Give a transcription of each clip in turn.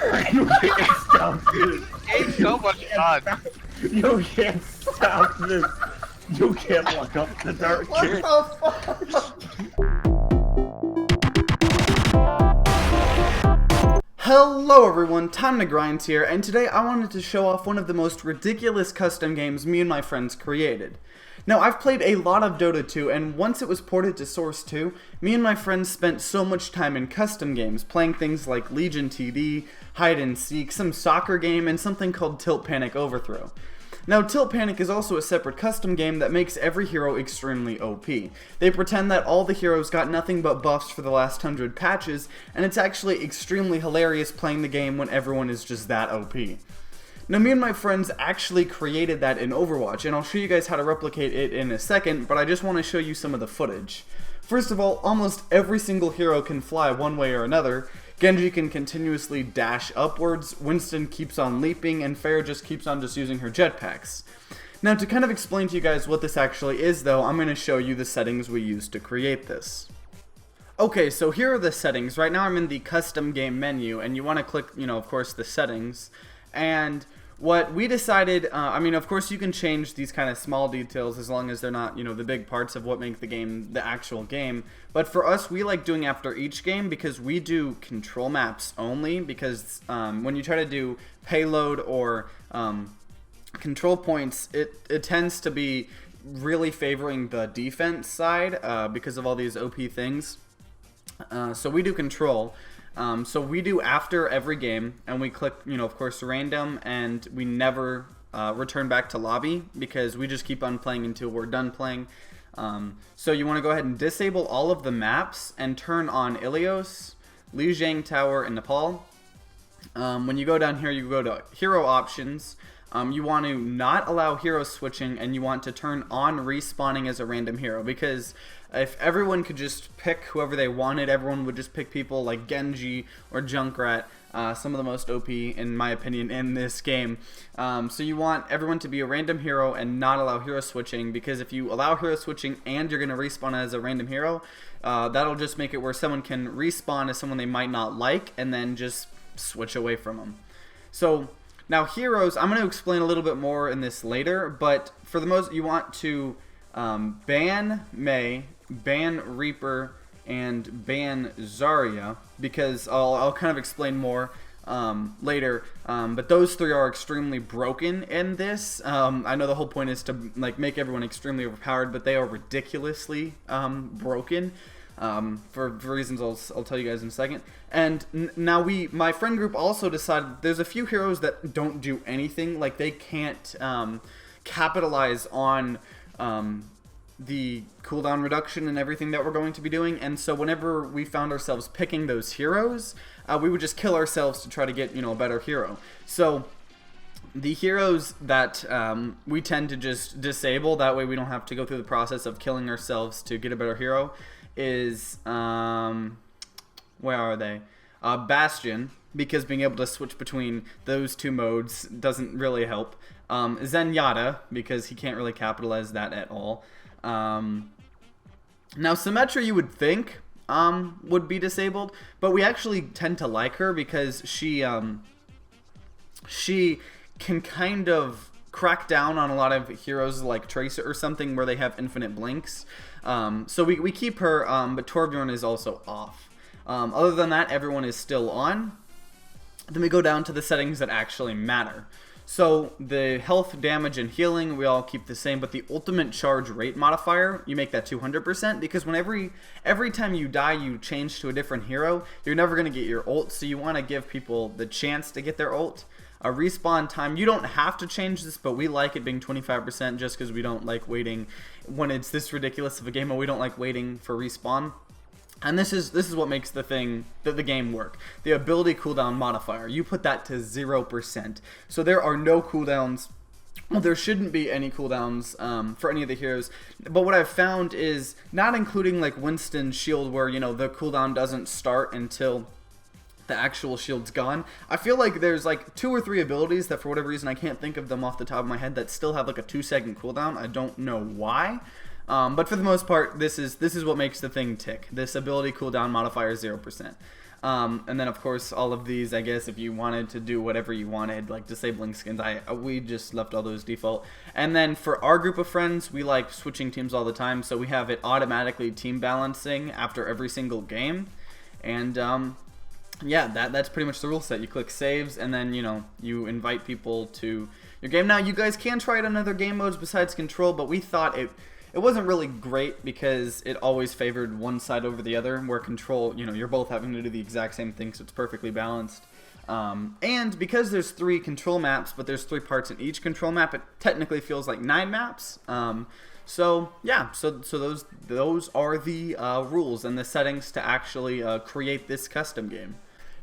You can't stop this. Game's so much fun. You can't stop this. You can't look up the dark kid. What the fuck? Hello everyone, TimeToGrind here, and today I wanted to show off one of the most ridiculous custom games me and my friends created. Now, I've played a lot of Dota 2, and once it was ported to Source 2, me and my friends spent so much time in custom games, playing things like Legion TD, Hide and Seek, some soccer game, and something called Tilt Panic Overthrow. Now, Tilt Panic is also a separate custom game that makes every hero extremely OP. They pretend that all the heroes got nothing but buffs for the last 100 patches, and it's actually extremely hilarious playing the game when everyone is just that OP. Now, me and my friends actually created that in Overwatch, and I'll show you guys how to replicate it in a second, but I just want to show you some of the footage. First of all, almost every single hero can fly one way or another. Genji can continuously dash upwards, Winston keeps on leaping, and Pharah just keeps on just using her jetpacks. Now, to kind of explain to you guys what this actually is, though, I'm going to show you the settings we used to create this. Okay, so here are the settings. Right now I'm in the custom game menu, and you want to click, of course, the settings. And what we decided, of course you can change these kind of small details as long as they're not, the big parts of what make the game the actual game. But for us, we like doing after each game because we do control maps only, because when you try to do payload or control points, it tends to be really favoring the defense side because of all these OP things. So we do control. So we do after every game, and we click, of course, random, and we never return back to lobby because we just keep on playing until we're done playing. So you want to go ahead and disable all of the maps and turn on Ilios, Lijiang Tower, and Nepal. When you go down here, you go to hero options. You want to not allow hero switching, and you want to turn on respawning as a random hero, because if everyone could just pick whoever they wanted, everyone would just pick people like Genji or Junkrat, some of the most OP, in my opinion, in this game. So you want everyone to be a random hero and not allow hero switching, because if you allow hero switching and you're going to respawn as a random hero, that'll just make it where someone can respawn as someone they might not like and then just switch away from them. So now heroes, I'm going to explain a little bit more in this later, but for the most, you want to ban Mei, ban Reaper, and ban Zarya, because I'll kind of explain more later, but those three are extremely broken in this. I know the whole point is to make everyone extremely overpowered, but they are ridiculously broken. For reasons I'll tell you guys in a second. And now my friend group also decided there's a few heroes that don't do anything, like they can't capitalize on the cooldown reduction and everything that we're going to be doing, and so whenever we found ourselves picking those heroes, we would just kill ourselves to try to get a better hero. So the heroes that we tend to just disable, that way we don't have to go through the process of killing ourselves to get a better hero, is where are they? Bastion, because being able to switch between those two modes doesn't really help. Zenyatta, because he can't really capitalize that at all. Now Symmetra, you would think would be disabled, but we actually tend to like her because she can kind of crack down on a lot of heroes like Tracer or something where they have infinite blinks. So we keep her, but Torbjorn is also off. Other than that, everyone is still on. Then we go down to the settings that actually matter. So the health, damage, and healing, we all keep the same, but the ultimate charge rate modifier, you make that 200%, because when every time you die, you change to a different hero, you're never going to get your ult, so you want to give people the chance to get their ult. A respawn time, you don't have to change this, but we like it being 25% just because we don't like waiting when it's this ridiculous of a game, and we don't like waiting for respawn. And this is what makes the game work. The ability cooldown modifier, you put that to 0%. So there are no cooldowns. Well, there shouldn't be any cooldowns for any of the heroes. But what I've found is, not including like Winston's shield, where the cooldown doesn't start until the actual shield's gone. I feel like there's like 2 or 3 abilities that for whatever reason I can't think of them off the top of my head that still have like a 2-second cooldown. I don't know why. But for the most part, this is what makes the thing tick. This ability cooldown modifier 0%. And then of course all of these, I guess if you wanted to do whatever you wanted, like disabling skins, we just left all those default. And then for our group of friends, we like switching teams all the time, so we have it automatically team balancing after every single game. And yeah, that's pretty much the rule set. You click saves, and then you invite people to your game. Now you guys can try it on other game modes besides control, but we thought it wasn't really great because it always favored one side over the other, where control, you're both having to do the exact same thing, so it's perfectly balanced. And because there's 3 control maps, but there's 3 parts in each control map, it technically feels like 9 maps. So yeah, so those are the rules and the settings to actually create this custom game.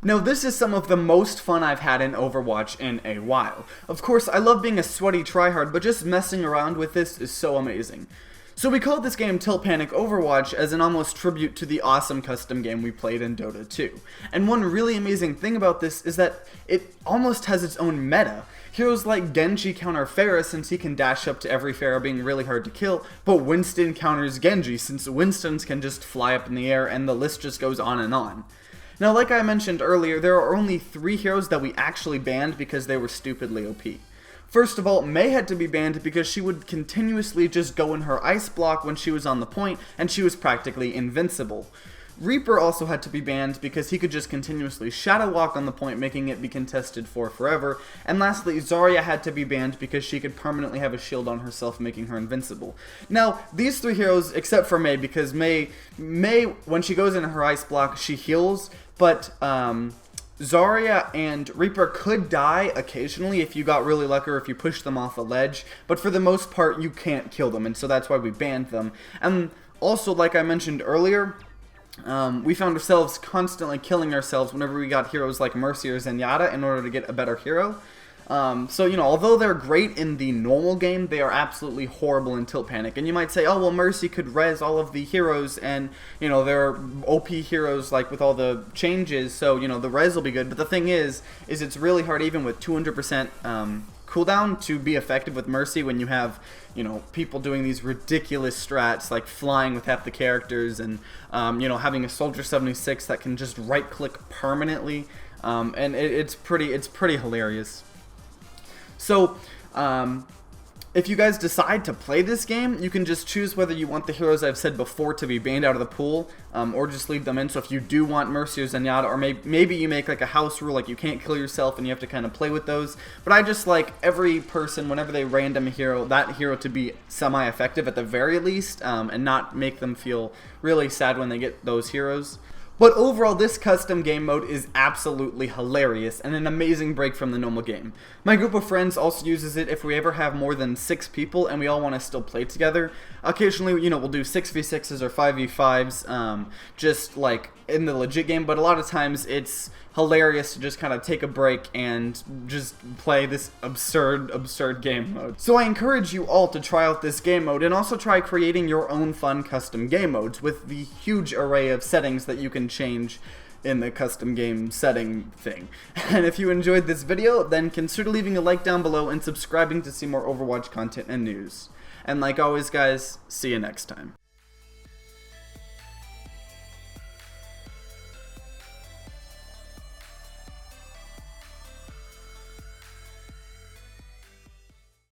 Now this is some of the most fun I've had in Overwatch in a while. Of course, I love being a sweaty tryhard, but just messing around with this is so amazing. So we called this game Tilt Panic Overwatch as an almost tribute to the awesome custom game we played in Dota 2. And one really amazing thing about this is that it almost has its own meta. Heroes like Genji counter Pharah since he can dash up to every Pharah being really hard to kill, but Winston counters Genji since Winstons can just fly up in the air, and the list just goes on and on. Now like I mentioned earlier, there are only 3 heroes that we actually banned because they were stupidly OP. First of all, Mei had to be banned because she would continuously just go in her ice block when she was on the point, and she was practically invincible. Reaper also had to be banned because he could just continuously shadow walk on the point, making it be contested for forever. And lastly, Zarya had to be banned because she could permanently have a shield on herself, making her invincible. Now, these 3 heroes, except for Mei, because Mei, when she goes in her ice block, she heals, but Zarya and Reaper could die occasionally if you got really lucky or if you pushed them off a ledge, but for the most part you can't kill them, and so that's why we banned them. And also, like I mentioned earlier, we found ourselves constantly killing ourselves whenever we got heroes like Mercy or Zenyatta in order to get a better hero. So, although they're great in the normal game, they are absolutely horrible in Tilt Panic. And you might say, oh, well, Mercy could res all of the heroes, and, they're OP heroes, like, with all the changes, so, the res will be good. But the thing is it's really hard, even with 200% cooldown, to be effective with Mercy when you have, people doing these ridiculous strats, like flying with half the characters, and, having a Soldier 76 that can just right-click permanently, and it's pretty hilarious. So, if you guys decide to play this game, you can just choose whether you want the heroes I've said before to be banned out of the pool, or just leave them in. So if you do want Mercy or Zenyatta, or maybe you make like a house rule, like you can't kill yourself and you have to kind of play with those. But I just like every person, whenever they random a hero, that hero to be semi-effective at the very least, and not make them feel really sad when they get those heroes. But overall, this custom game mode is absolutely hilarious and an amazing break from the normal game. My group of friends also uses it if we ever have more than 6 people and we all want to still play together. Occasionally, we'll do 6v6s or 5v5s, just like in the legit game, but a lot of times it's hilarious to just kind of take a break and just play this absurd game mode. So I encourage you all to try out this game mode and also try creating your own fun custom game modes with the huge array of settings that you can change in the custom game setting thing. And if you enjoyed this video, then consider leaving a like down below and subscribing to see more Overwatch content and news. And like always guys, see you next time.